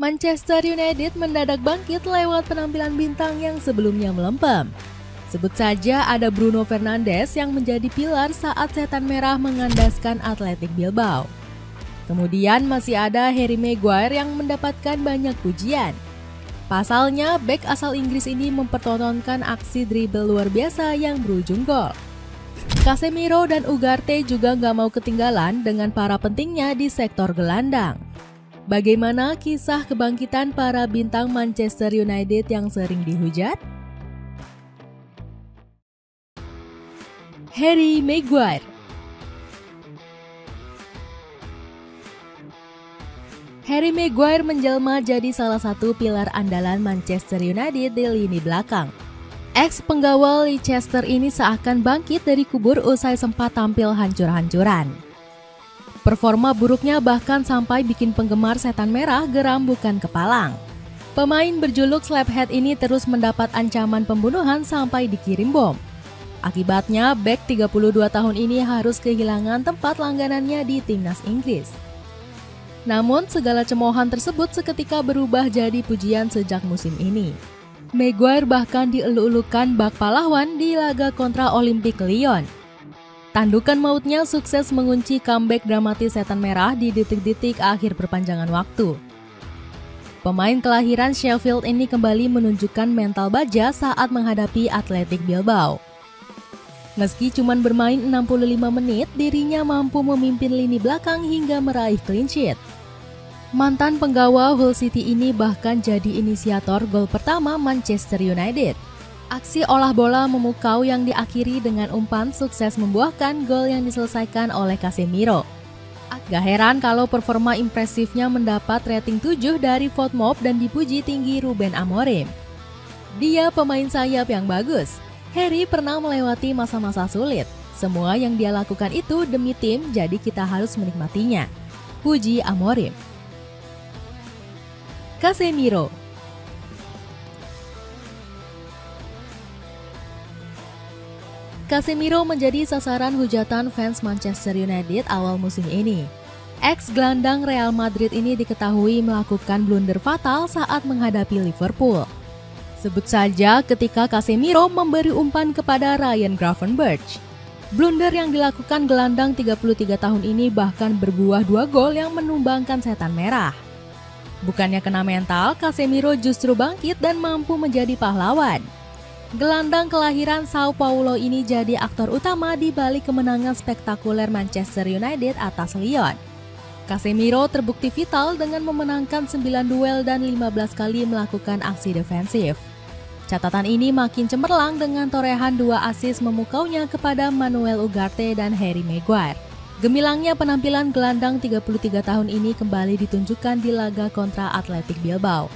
Manchester United mendadak bangkit lewat penampilan bintang yang sebelumnya melempem. Sebut saja ada Bruno Fernandes yang menjadi pilar saat Setan Merah mengandaskan Athletic Bilbao. Kemudian masih ada Harry Maguire yang mendapatkan banyak pujian. Pasalnya, bek asal Inggris ini mempertontonkan aksi dribble luar biasa yang berujung gol. Casemiro dan Ugarte juga gak mau ketinggalan dengan para pentingnya di sektor gelandang. Bagaimana kisah kebangkitan para bintang Manchester United yang sering dihujat? Harry Maguire. Harry Maguire menjelma jadi salah satu pilar andalan Manchester United di lini belakang. Ex-penggawal Leicester ini seakan bangkit dari kubur usai sempat tampil hancur-hancuran. Performa buruknya bahkan sampai bikin penggemar Setan Merah geram bukan kepalang. Pemain berjuluk Slaphead ini terus mendapat ancaman pembunuhan sampai dikirim bom. Akibatnya, bek 32 tahun ini harus kehilangan tempat langganannya di timnas Inggris. Namun, segala cemoohan tersebut seketika berubah jadi pujian sejak musim ini. Maguire bahkan dieluk-elukan bak pahlawan di laga kontra Olympique Lyon. Tandukan mautnya sukses mengunci comeback dramatis Setan Merah di detik-detik akhir perpanjangan waktu. Pemain kelahiran Sheffield ini kembali menunjukkan mental baja saat menghadapi Athletic Bilbao. Meski cuma bermain 65 menit, dirinya mampu memimpin lini belakang hingga meraih clean sheet. Mantan penggawa Hull City ini bahkan jadi inisiator gol pertama Manchester United. Aksi olah bola memukau yang diakhiri dengan umpan sukses membuahkan gol yang diselesaikan oleh Casemiro. Gak heran kalau performa impresifnya mendapat rating 7 dari FotMob dan dipuji tinggi Ruben Amorim. Dia pemain sayap yang bagus. Harry pernah melewati masa-masa sulit. Semua yang dia lakukan itu demi tim, jadi kita harus menikmatinya. Puji Amorim. Casemiro. Casemiro menjadi sasaran hujatan fans Manchester United awal musim ini. Ex-gelandang Real Madrid ini diketahui melakukan blunder fatal saat menghadapi Liverpool. Sebut saja ketika Casemiro memberi umpan kepada Ryan Gravenberch. Blunder yang dilakukan gelandang 33 tahun ini bahkan berbuah 2 gol yang menumbangkan Setan Merah. Bukannya kena mental, Casemiro justru bangkit dan mampu menjadi pahlawan. Gelandang kelahiran Sao Paulo ini jadi aktor utama di balik kemenangan spektakuler Manchester United atas Lyon. Casemiro terbukti vital dengan memenangkan 9 duel dan 15 kali melakukan aksi defensif. Catatan ini makin cemerlang dengan torehan 2 assist memukaunya kepada Manuel Ugarte dan Harry Maguire. Gemilangnya penampilan gelandang 33 tahun ini kembali ditunjukkan di laga kontra Athletic Bilbao.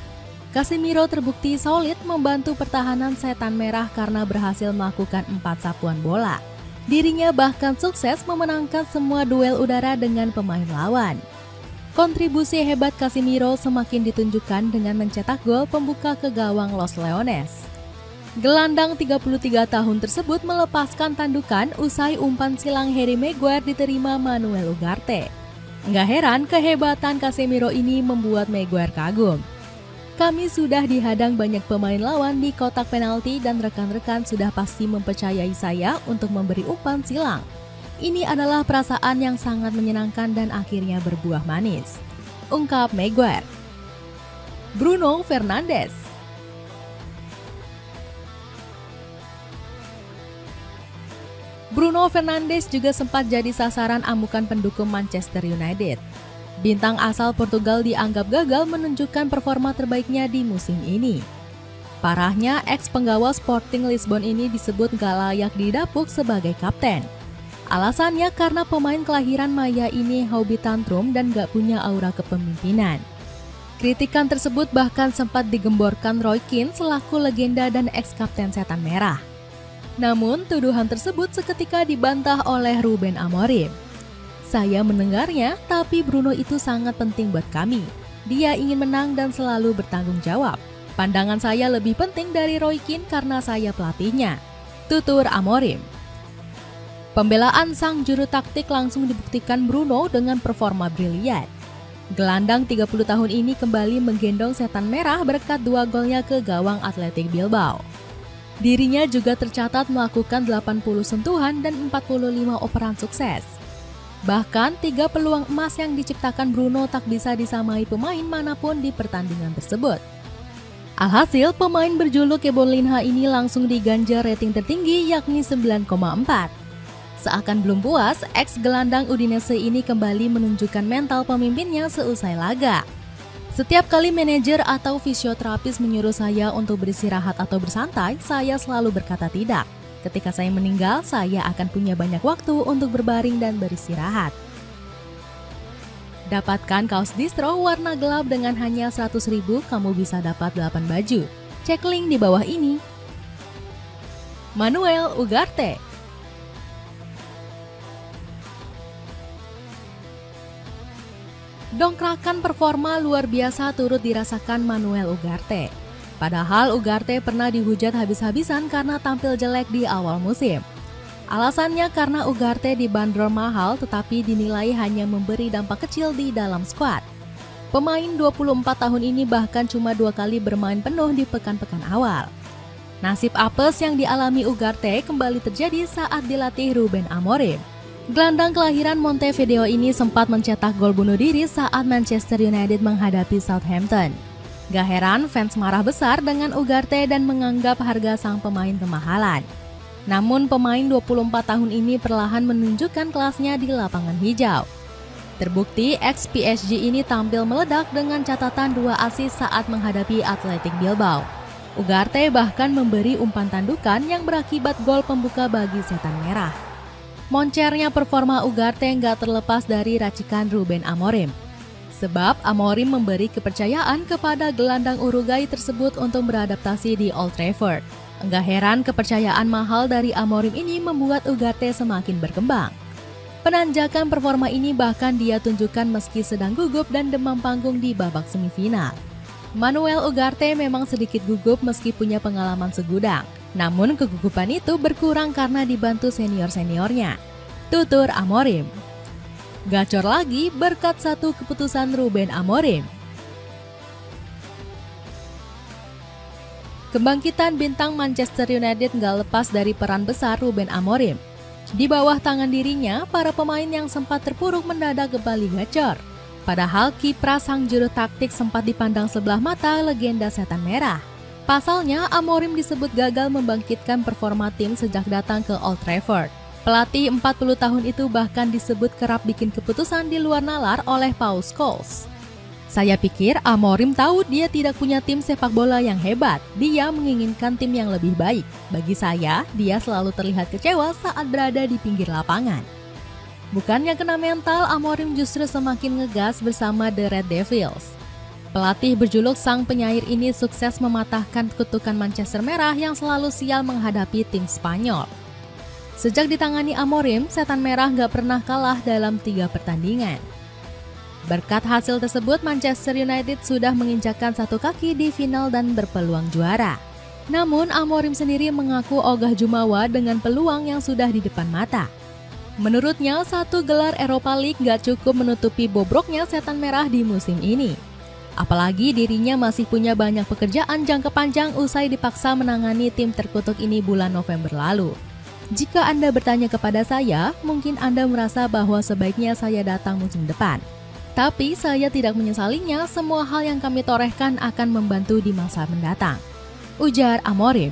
Casemiro terbukti solid membantu pertahanan Setan Merah karena berhasil melakukan 4 sapuan bola. Dirinya bahkan sukses memenangkan semua duel udara dengan pemain lawan. Kontribusi hebat Casemiro semakin ditunjukkan dengan mencetak gol pembuka ke gawang Los Leones. Gelandang 33 tahun tersebut melepaskan tandukan usai umpan silang Harry Maguire diterima Manuel Ugarte. Nggak heran kehebatan Casemiro ini membuat Maguire kagum. Kami sudah dihadang banyak pemain lawan di kotak penalti dan rekan-rekan sudah pasti mempercayai saya untuk memberi umpan silang. Ini adalah perasaan yang sangat menyenangkan dan akhirnya berbuah manis, ungkap Maguire. Bruno Fernandes. Bruno Fernandes juga sempat jadi sasaran amukan pendukung Manchester United. Bintang asal Portugal dianggap gagal menunjukkan performa terbaiknya di musim ini. Parahnya, ex-penggawa Sporting Lisbon ini disebut gak layak didapuk sebagai kapten. Alasannya karena pemain kelahiran Maya ini hobi tantrum dan gak punya aura kepemimpinan. Kritikan tersebut bahkan sempat digemborkan Roy Keane selaku legenda dan ex-kapten Setan Merah. Namun, tuduhan tersebut seketika dibantah oleh Ruben Amorim. Saya mendengarnya, tapi Bruno itu sangat penting buat kami. Dia ingin menang dan selalu bertanggung jawab. Pandangan saya lebih penting dari Roy Keane karena saya pelatihnya, tutur Amorim. Pembelaan sang juru taktik langsung dibuktikan Bruno dengan performa brilian. Gelandang 30 tahun ini kembali menggendong setan merah berkat 2 golnya ke gawang Athletic Bilbao. Dirinya juga tercatat melakukan 80 sentuhan dan 45 operan sukses. Bahkan 3 peluang emas yang diciptakan Bruno tak bisa disamai pemain manapun di pertandingan tersebut. Alhasil, pemain berjuluk Kebon Linha ini langsung diganjar rating tertinggi yakni 9,4. Seakan belum puas, ex-gelandang Udinese ini kembali menunjukkan mental pemimpinnya seusai laga. Setiap kali manajer atau fisioterapis menyuruh saya untuk beristirahat atau bersantai, saya selalu berkata tidak. Ketika saya meninggal, saya akan punya banyak waktu untuk berbaring dan beristirahat. Dapatkan kaos distro warna gelap dengan hanya 100.000, kamu bisa dapat 8 baju. Cek link di bawah ini. Manuel Ugarte. Dongkrakan performa luar biasa turut dirasakan Manuel Ugarte. Padahal Ugarte pernah dihujat habis-habisan karena tampil jelek di awal musim. Alasannya karena Ugarte dibanderol mahal tetapi dinilai hanya memberi dampak kecil di dalam skuad. Pemain 24 tahun ini bahkan cuma 2 kali bermain penuh di pekan-pekan awal. Nasib apes yang dialami Ugarte kembali terjadi saat dilatih Ruben Amorim. Gelandang kelahiran Montevideo ini sempat mencetak gol bunuh diri saat Manchester United menghadapi Southampton. Gak heran fans marah besar dengan Ugarte dan menganggap harga sang pemain kemahalan. Namun pemain 24 tahun ini perlahan menunjukkan kelasnya di lapangan hijau. Terbukti ex-PSG ini tampil meledak dengan catatan 2 assist saat menghadapi Athletic Bilbao. Ugarte bahkan memberi umpan tandukan yang berakibat gol pembuka bagi setan merah. Moncernya performa Ugarte nggak terlepas dari racikan Ruben Amorim. Sebab Amorim memberi kepercayaan kepada gelandang Uruguay tersebut untuk beradaptasi di Old Trafford. Enggak heran kepercayaan mahal dari Amorim ini membuat Ugarte semakin berkembang. Penanjakan performa ini bahkan dia tunjukkan meski sedang gugup dan demam panggung di babak semifinal. Manuel Ugarte memang sedikit gugup meski punya pengalaman segudang. Namun kegugupan itu berkurang karena dibantu senior-seniornya. Tutur Amorim. Gacor lagi berkat satu keputusan Ruben Amorim. Kebangkitan bintang Manchester United nggak lepas dari peran besar Ruben Amorim. Di bawah tangan dirinya, para pemain yang sempat terpuruk mendadak kembali gacor. Padahal kiprah sang juru taktik sempat dipandang sebelah mata legenda setan merah. Pasalnya, Amorim disebut gagal membangkitkan performa tim sejak datang ke Old Trafford. Pelatih 40 tahun itu bahkan disebut kerap bikin keputusan di luar nalar oleh Paul Scholes. Saya pikir Amorim tahu dia tidak punya tim sepak bola yang hebat. Dia menginginkan tim yang lebih baik. Bagi saya, dia selalu terlihat kecewa saat berada di pinggir lapangan. Bukannya kena mental, Amorim justru semakin ngegas bersama The Red Devils. Pelatih berjuluk sang penyair ini sukses mematahkan kutukan Manchester Merah yang selalu sial menghadapi tim Spanyol. Sejak ditangani Amorim, setan merah gak pernah kalah dalam 3 pertandingan. Berkat hasil tersebut, Manchester United sudah menginjakkan 1 kaki di final dan berpeluang juara. Namun, Amorim sendiri mengaku ogah jumawa dengan peluang yang sudah di depan mata. Menurutnya, 1 gelar Europa League gak cukup menutupi bobroknya setan merah di musim ini. Apalagi dirinya masih punya banyak pekerjaan jangka panjang usai dipaksa menangani tim terkutuk ini bulan November lalu. Jika Anda bertanya kepada saya, mungkin Anda merasa bahwa sebaiknya saya datang musim depan. Tapi saya tidak menyesalinya, semua hal yang kami torehkan akan membantu di masa mendatang. Ujar Amorim.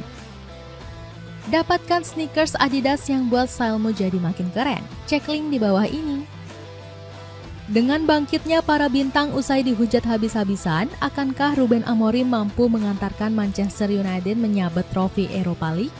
Dapatkan sneakers Adidas yang buat stylemu jadi makin keren. Cek link di bawah ini. Dengan bangkitnya para bintang usai dihujat habis-habisan, akankah Ruben Amorim mampu mengantarkan Manchester United menyabet trofi Europa League?